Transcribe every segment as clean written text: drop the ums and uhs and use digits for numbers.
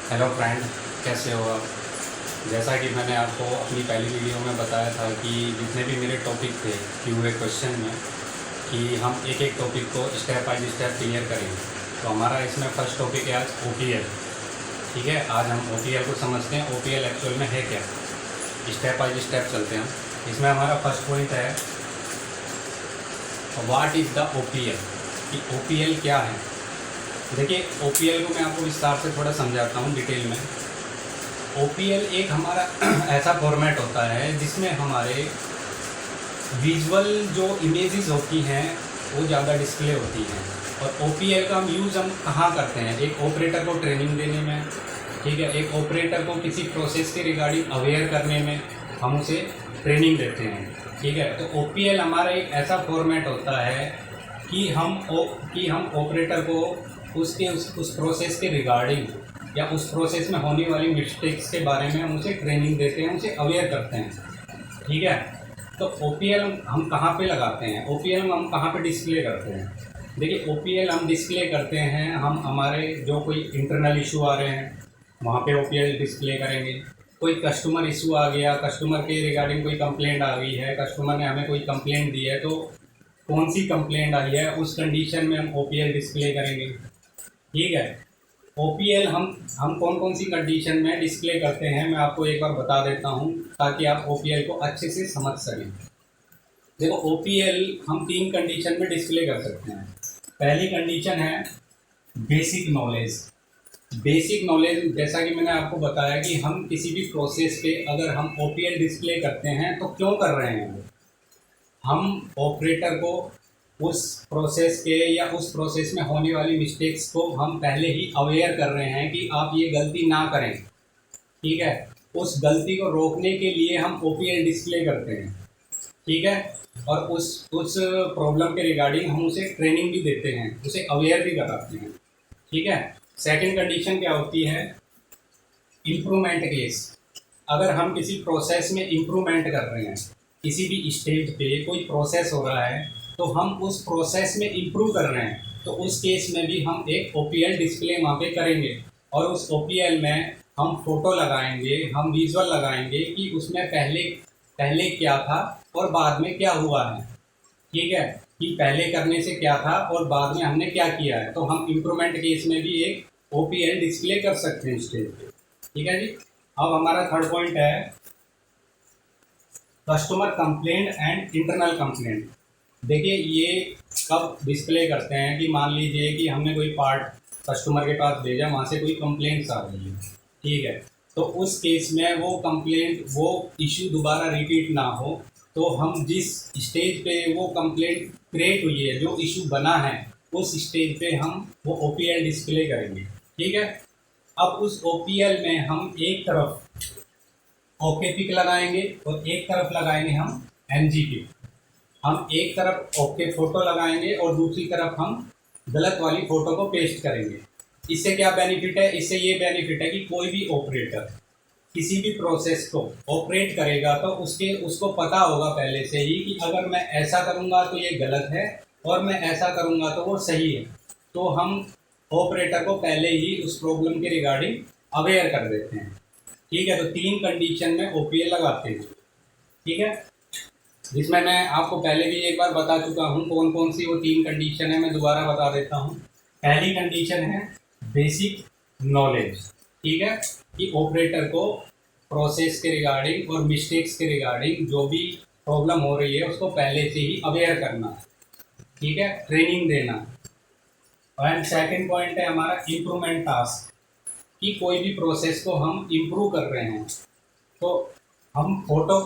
Hello friend, कैसे हो आप। जैसा कि मैंने आपको अपनी पहली वीडियो में बताया था कि जितने भी मेरे टॉपिक थे क्यूए क्वेश्चन में कि हम एक एक टॉपिक को स्टेप बाय स्टेप क्लियर करेंगे। तो हमारा इसमें फर्स्ट टॉपिक है आज ओपीएल। ठीक है, आज हम ओपीएल को समझते हैं। ओपीएल एक्चुअल में है क्या, स्टेप बाय स्टेप चलते हैं। इसमें हमारा फर्स्ट पॉइंट है व्हाट इज़ द ओपीएल, कि ओपीएल क्या है। देखिए, ओपीएल को मैं आपको विस्तार से थोड़ा समझाता हूँ डिटेल में। ओपीएल एक हमारा ऐसा फॉर्मेट होता है जिसमें हमारे विजुअल जो इमेजेस होती हैं वो ज़्यादा डिस्प्ले होती हैं। और ओपीएल का हम कहाँ करते हैं, एक ऑपरेटर को ट्रेनिंग देने में, ठीक है, एक ऑपरेटर को किसी प्रोसेस के रिगार्डिंग अवेयर करने में हम उसे ट्रेनिंग देते हैं। ठीक है, तो ओपीएल हमारा एक ऐसा फॉर्मेट होता है कि हम ऑपरेटर को उस प्रोसेस के रिगार्डिंग या उस प्रोसेस में होने वाली मिस्टेक्स के बारे में हम उसे ट्रेनिंग देते हैं, उसे अवेयर करते हैं। ठीक है, तो ओपीएल हम कहाँ पे लगाते हैं, ओपीएल हम कहाँ पे डिस्प्ले करते हैं। देखिए, ओपीएल हम डिस्प्ले करते हैं, हम हमारे जो कोई इंटरनल इशू आ रहे हैं वहाँ पे ओपीएल डिस्प्ले करेंगे। कोई कस्टमर इशू आ गया, कस्टमर के रिगार्डिंग कोई कंप्लेंट आ गई है, कस्टमर ने हमें कोई कंप्लेंट दी है, तो कौन सी कंप्लेंट आई है उस कंडीशन में हम ओपीएल डिस्प्ले करेंगे। ठीक है, ओपीएल हम कौन कौन सी कंडीशन में डिस्प्ले करते हैं मैं आपको एक बार बता देता हूं ताकि आप ओपीएल को अच्छे से समझ सकें। देखो, ओपीएल हम 3 कंडीशन में डिस्प्ले कर सकते हैं। पहली कंडीशन है बेसिक नॉलेज। बेसिक नॉलेज, जैसा कि मैंने आपको बताया कि हम किसी भी प्रोसेस पे अगर हम ओपीएल डिस्प्ले करते हैं तो क्यों कर रहे हैं, हम ऑपरेटर को उस प्रोसेस के या उस प्रोसेस में होने वाली मिस्टेक्स को हम पहले ही अवेयर कर रहे हैं कि आप ये गलती ना करें। ठीक है, उस गलती को रोकने के लिए हम ओपीएल डिस्प्ले करते हैं। ठीक है, और उस प्रॉब्लम के रिगार्डिंग हम उसे ट्रेनिंग भी देते हैं, उसे अवेयर भी कराते हैं। ठीक है, सेकंड कंडीशन क्या होती है, इम्प्रूवमेंट केस। अगर हम किसी प्रोसेस में इम्प्रूवमेंट कर रहे हैं, किसी भी स्टेज पे कोई प्रोसेस हो रहा है तो हम उस प्रोसेस में इम्प्रूव कर रहे हैं, तो उस केस में भी हम एक ओपीएल डिस्प्ले वहाँ पे करेंगे। और उस ओपीएल में हम फोटो लगाएंगे, हम विजुअल लगाएंगे कि उसमें पहले क्या था और बाद में क्या हुआ है। ठीक है, कि पहले करने से क्या था और बाद में हमने क्या किया है, तो हम इम्प्रूवमेंट केस में भी एक ओपीएल डिस्प्ले कर सकते हैं स्टेज पे। ठीक है जी। अब हमारा थर्ड पॉइंट है customer complaint and internal complaint. देखिए, ये कब डिस्प्ले करते हैं कि मान लीजिए कि हमने कोई पार्ट कस्टमर के पास भेजा, वहाँ से कोई कंप्लेंट्स आ रही है। ठीक है, तो उस केस में वो इशू दोबारा रिपीट ना हो, तो हम जिस स्टेज पे वो कंप्लेंट क्रिएट हुई है, जो इशू बना है, उस स्टेज पे हम वो ओपीएल डिस्प्ले करेंगे। ठीक है, अब उस ओपीएल में हम एक तरफ ओके पिक लगाएंगे और एक तरफ लगाएंगे हम एनजी पिक। हम एक तरफ ओके फोटो लगाएंगे और दूसरी तरफ हम गलत वाली फोटो को पेस्ट करेंगे। इससे क्या बेनिफिट है, इससे ये बेनिफिट है कि कोई भी ऑपरेटर किसी भी प्रोसेस को ऑपरेट करेगा तो उसको पता होगा पहले से ही कि अगर मैं ऐसा करूँगा तो ये गलत है और मैं ऐसा करूँगा तो वो सही है। तो हम ऑपरेटर को पहले ही उस प्रॉब्लम के रिगार्डिंग अवेयर कर देते हैं। ठीक है, तो 3 कंडीशन में ओपीएल लगाते हैं। ठीक है, जिसमें मैं आपको पहले भी एक बार बता चुका हूँ कौन कौन सी वो 3 कंडीशन है, मैं दोबारा बता देता हूँ। पहली कंडीशन है बेसिक नॉलेज। ठीक है, कि ऑपरेटर को प्रोसेस के रिगार्डिंग और मिस्टेक्स के रिगार्डिंग जो भी प्रॉब्लम हो रही है उसको पहले से ही अवेयर करना। ठीक है, ट्रेनिंग देना। एंड सेकंड पॉइंट है हमारा इम्प्रूवमेंट टास्क, कि कोई भी प्रोसेस को हम इम्प्रूव कर रहे हैं तो हम फोटो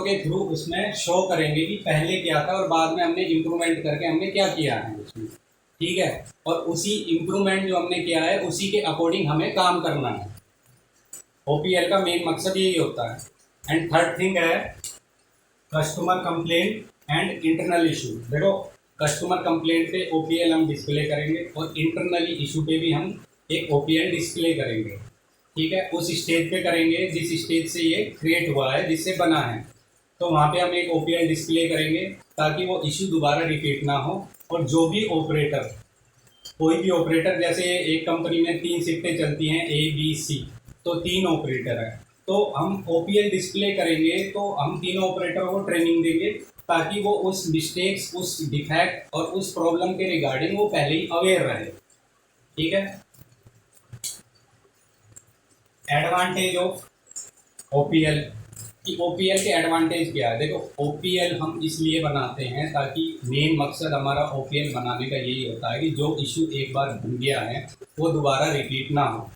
के थ्रू उसमें शो करेंगे कि पहले क्या था और बाद में हमने इम्प्रूवमेंट करके हमने क्या किया है उसमें। ठीक है, और उसी इम्प्रूवमेंट जो हमने किया है उसी के अकॉर्डिंग हमें काम करना है। ओपीएल का मेन मकसद यही होता है। एंड थर्ड थिंग है customer complaint and internal issue. देखो, कस्टमर कंप्लेंट पे ओपीएल हम डिस्प्ले करेंगे और इंटरनली इशू पे भी हम एक ओपीएल डिस्प्ले करेंगे। ठीक है, उस स्टेज पे करेंगे जिस स्टेज से ये क्रिएट हुआ है, जिससे बना है, तो वहाँ पे हम एक ओपीएल डिस्प्ले करेंगे ताकि वो इशू दोबारा रिपीट ना हो और जो भी ऑपरेटर कोई भी ऑपरेटर, जैसे एक कंपनी में 3 शिफ्टें चलती हैं ए बी सी, तो 3 ऑपरेटर हैं, तो हम ओपीएल डिस्प्ले करेंगे तो हम तीनों ऑपरेटर को ट्रेनिंग देंगे ताकि वो उस मिस्टेक्स, उस डिफेक्ट और उस प्रॉब्लम के रिगार्डिंग वो पहले ही अवेयर रहे। ठीक है। एडवांटेज ऑफ ओपीएल कि ओपीएल के एडवांटेज क्या है। देखो, ओपीएल हम इसलिए बनाते हैं ताकि मेन मकसद हमारा ओपीएल बनाने का यही होता है कि जो इशू एक बार बन गया है वो दोबारा रिपीट ना हो।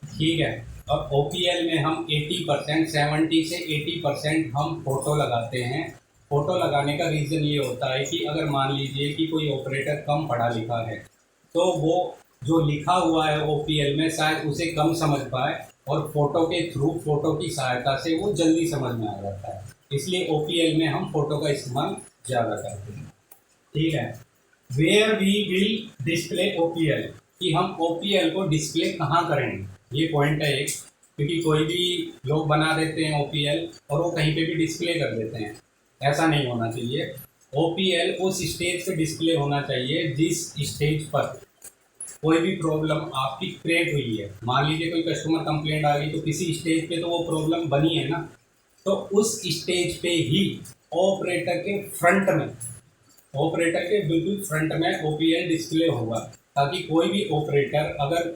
ठीक है। और ओपीएल में हम 80%, 70 से 80% हम फ़ोटो लगाते हैं। फ़ोटो लगाने का रीज़न ये होता है कि अगर मान लीजिए कि कोई ऑपरेटर कम पढ़ा लिखा है तो वो जो लिखा हुआ है ओपीएल में शायद उसे कम समझ पाए, और फोटो के थ्रू, फोटो की सहायता से वो जल्दी समझ में आ जाता है। इसलिए ओपीएल में हम फोटो का इस्तेमाल ज़्यादा करते हैं। ठीक है। वेयर वी विल डिस्प्ले ओपीएल कि हम ओपीएल को डिस्प्ले कहाँ करेंगे, ये पॉइंट है एक। क्योंकि कोई भी लोग बना देते हैं ओपीएल और वो कहीं पे भी डिस्प्ले कर देते हैं, ऐसा नहीं होना चाहिए। ओपीएल उस स्टेज पे डिस्प्ले होना चाहिए जिस स्टेज पर कोई भी प्रॉब्लम आपकी क्रिएट हुई है। मान लीजिए कोई कस्टमर कंप्लेंट आ गई तो किसी स्टेज पे तो वो प्रॉब्लम बनी है ना, तो उस स्टेज पे ही ऑपरेटर के फ्रंट में, ऑपरेटर के बिल्कुल फ्रंट में ओपीएल डिस्प्ले होगा, ताकि कोई भी ऑपरेटर अगर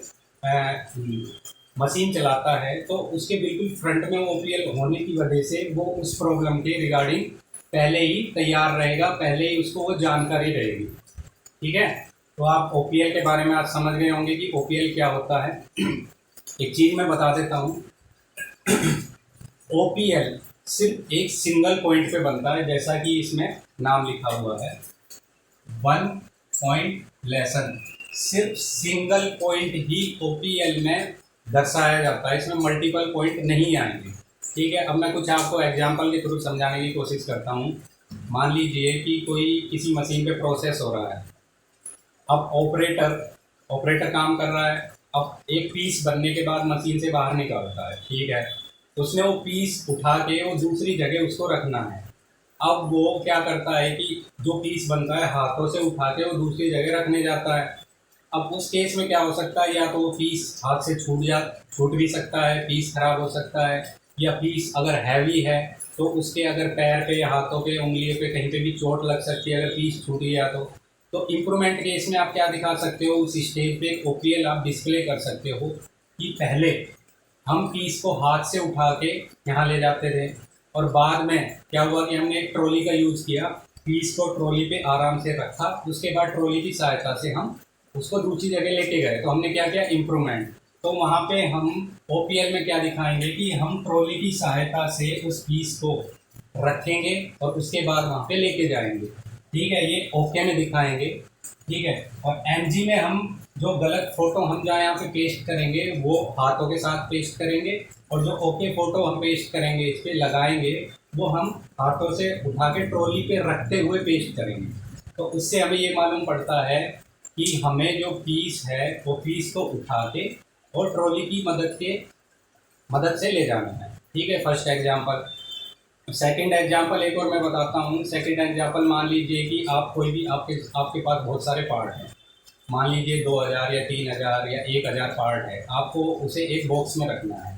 मशीन चलाता है तो उसके बिल्कुल फ्रंट में ओपीएल होने की वजह से वो उस प्रॉब्लम के रिगार्डिंग पहले ही तैयार रहेगा, पहले ही उसको वो जानकारी रहेगी। ठीक है। तो आप ओपीएल के बारे में आज समझ गए होंगे कि ओपीएल क्या होता है। एक चीज़ मैं बता देता हूँ, ओपीएल सिर्फ एक सिंगल पॉइंट पे बनता है, जैसा कि इसमें नाम लिखा हुआ है, 1 पॉइंट लेसन। सिर्फ सिंगल पॉइंट ही ओपीएल में दर्शाया जाता है, इसमें मल्टीपल पॉइंट नहीं आएंगे। ठीक है। अब मैं कुछ आपको एग्जाम्पल के थ्रू समझाने की कोशिश करता हूँ। मान लीजिए कि कोई किसी मशीन पे प्रोसेस हो रहा है। अब ऑपरेटर काम कर रहा है। अब एक पीस बनने के बाद मशीन से बाहर निकालता है। ठीक है। तो उसने वो पीस उठा के वो दूसरी जगह उसको रखना है। अब वो क्या करता है कि जो पीस बनता है हाथों से उठा के वो दूसरी जगह रखने जाता है। अब उस केस में क्या हो सकता है, या तो वो पीस हाथ से छूट भी सकता है, पीस खराब हो सकता है, या पीस अगर हैवी है तो उसके अगर पैर पे या हाथों पे, उंगलियों पे कहीं पे भी चोट लग सकती है अगर पीस छूट गया तो इम्प्रूवमेंट केस में आप क्या दिखा सकते हो, उस स्टेज पे ओपीएल आप डिस्प्ले कर सकते हो कि पहले हम पीस को हाथ से उठा के यहाँ ले जाते थे, और बाद में क्या हुआ कि हमने एक ट्रॉली का यूज़ किया, पीस को ट्रॉली पे आराम से रखा, उसके बाद ट्रॉली की सहायता से हम उसको दूसरी जगह लेके गए, तो हमने क्या किया, इम्प्रूवमेंट। तो वहाँ पे हम ओपीएल में क्या दिखाएंगे कि हम ट्रॉली की सहायता से उस पीस को रखेंगे और उसके बाद वहाँ पे लेके जाएंगे। ठीक है। ये ओके में दिखाएंगे। ठीक है। और एमजी में हम जो गलत फ़ोटो हम जहाँ यहाँ पे पेस्ट करेंगे वो हाथों के साथ पेस्ट करेंगे, और जो ओके फ़ोटो हम पेस्ट करेंगे, इस पर लगाएंगे, वो हम हाथों से उठा के ट्रॉली पे रखते हुए पेस्ट करेंगे। तो उससे हमें ये मालूम पड़ता है कि हमें जो पीस है वो पीस को उठा के और ट्रॉली की मदद से ले जाना है। ठीक है। First example. सेकंड एग्जाम्पल एक और मैं बताता हूँ। सेकंड एग्जाम्पल, मान लीजिए कि आप कोई भी आपके पास बहुत सारे पार्ट हैं, मान लीजिए 2000 या 3000 या 1000 पार्ट है, आपको उसे एक बॉक्स में रखना है।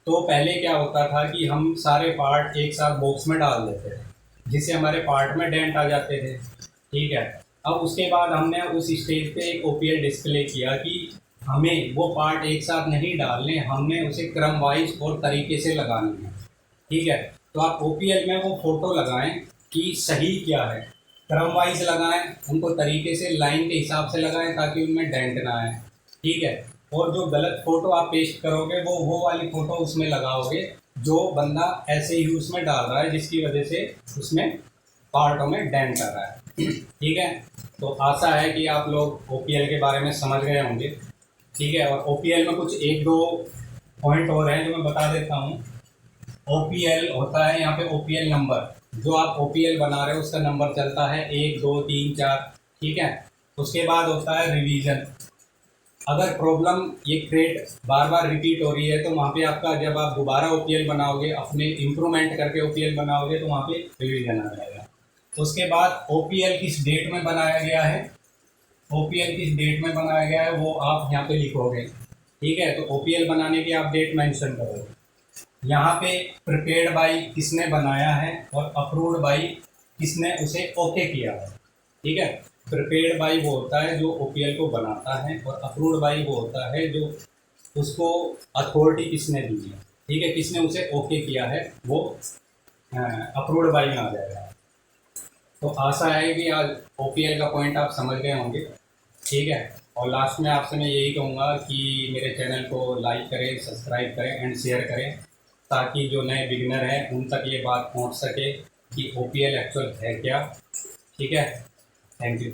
तो पहले क्या होता था कि हम सारे पार्ट एक साथ बॉक्स में डाल देते थे, जिससे हमारे पार्ट में डेंट आ जाते थे। ठीक है। अब उसके बाद हमने उस स्टेज पे एक ओपीएल डिस्प्ले किया कि हमें वो पार्ट एक साथ नहीं डालने, हमने उसे क्रम वाइज और तरीके से लगाने हैं। ठीक है। तो आप ओपीएल में वो फ़ोटो लगाएं कि सही क्या है, क्रम वाइज लगाएं, उनको तरीके से लाइन के हिसाब से लगाएं ताकि उनमें डेंट ना आए। ठीक है। और जो गलत फ़ोटो आप पेस्ट करोगे वो वाली फ़ोटो उसमें लगाओगे जो बंदा ऐसे ही उसमें डाल रहा है, जिसकी वजह से उसमें पार्टों में डेंट आ रहा है। ठीक है। तो आशा है कि आप लोग ओपीएल के बारे में समझ गए होंगे। ठीक है। और ओपीएल में कुछ एक दो पॉइंट और हैं जो मैं बता देता हूँ। ओपीएल होता है यहाँ पे ओपीएल नंबर, जो आप ओपीएल बना रहे हो उसका नंबर चलता है 1 2 3 4। ठीक है। उसके बाद होता है रिवीजन। अगर प्रॉब्लम ये क्रिएट बार बार रिपीट हो रही है तो वहाँ पे आपका, जब आप दोबारा ओपीएल बनाओगे, अपने इम्प्रूवमेंट करके ओपीएल बनाओगे, तो वहाँ पे रिवीजन आ जाएगा। उसके बाद ओपीएल किस डेट में बनाया गया है, ओपीएल किस डेट में बनाया गया है वो आप यहाँ पे लिखोगे। ठीक है, तो ओपीएल बनाने की आप डेट मेंशन करोगे। यहाँ पे प्रिपेयर्ड बाई किसने बनाया है और अप्रूव्ड बाई किसने उसे ओके किया है। ठीक है, प्रिपेयर्ड बाई वो होता है जो ओपीएल को बनाता है, और अप्रूव्ड बाई वो होता है जो उसको अथॉरिटी किसने दी है। ठीक है, किसने उसे ओके किया है वो अप्रूव्ड बाई में आ जाएगा। तो आशा है कि आज ओपीएल का पॉइंट आप समझ गए होंगे। ठीक है, और लास्ट में आपसे मैं यही कहूँगा कि मेरे चैनल को लाइक करें, सब्सक्राइब करें एंड शेयर करें, ताकि जो नए बिगिनर हैं उन तक ये बात पहुँच सके कि ओपीएल एक्चुअल है क्या। ठीक है, थैंक यू।